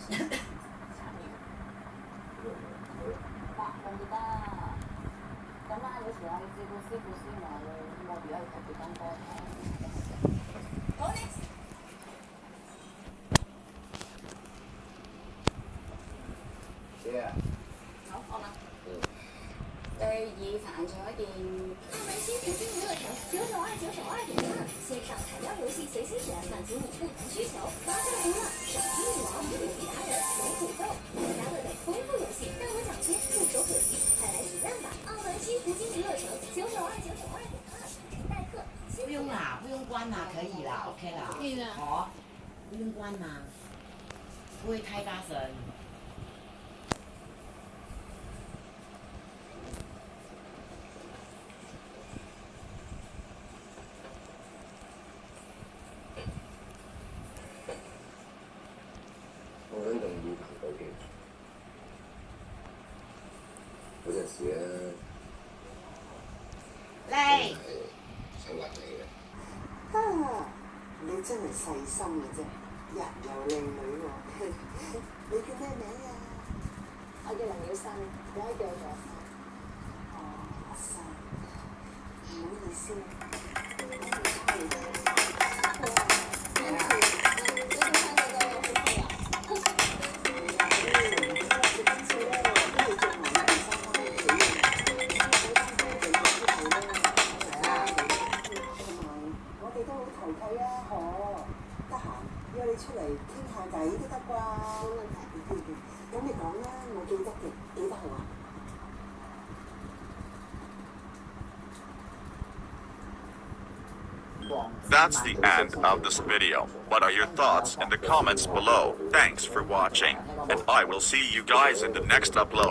我覺得咁啦，有時候你照顧師傅先話我如果特別咁多好呢姐啊，好，我啦。對以凡做一件。澳门新葡京娱乐城992992.2，线上彩标游戏随心选，满足你不同需求。麻将娱乐、手机女王、游戏达人、龙虎斗、大家乐等丰富游戏，让我奖金触手可及，快来体验吧！澳门新葡京娱乐城992992.2，请待客。不用啦，不用关啦，可以啦，OK 啦。可以的。好，不用关啦，不会太大声。我想同以凡道歉。嗰陣時咧，嚟，想揾你嘅。啊！你真係細心嘅啫，人又靚女喎。你叫咩名啊？我叫林曉生，你可以叫我做阿生。哦，阿生，唔好意思。約你出嚟傾下偈都得啩？冇問題。咁你講啦，我記得嘅，幾多號啊？That's the end of this video. What are your thoughts in the comments below? Thanks for watching, and I will see you guys in the next upload.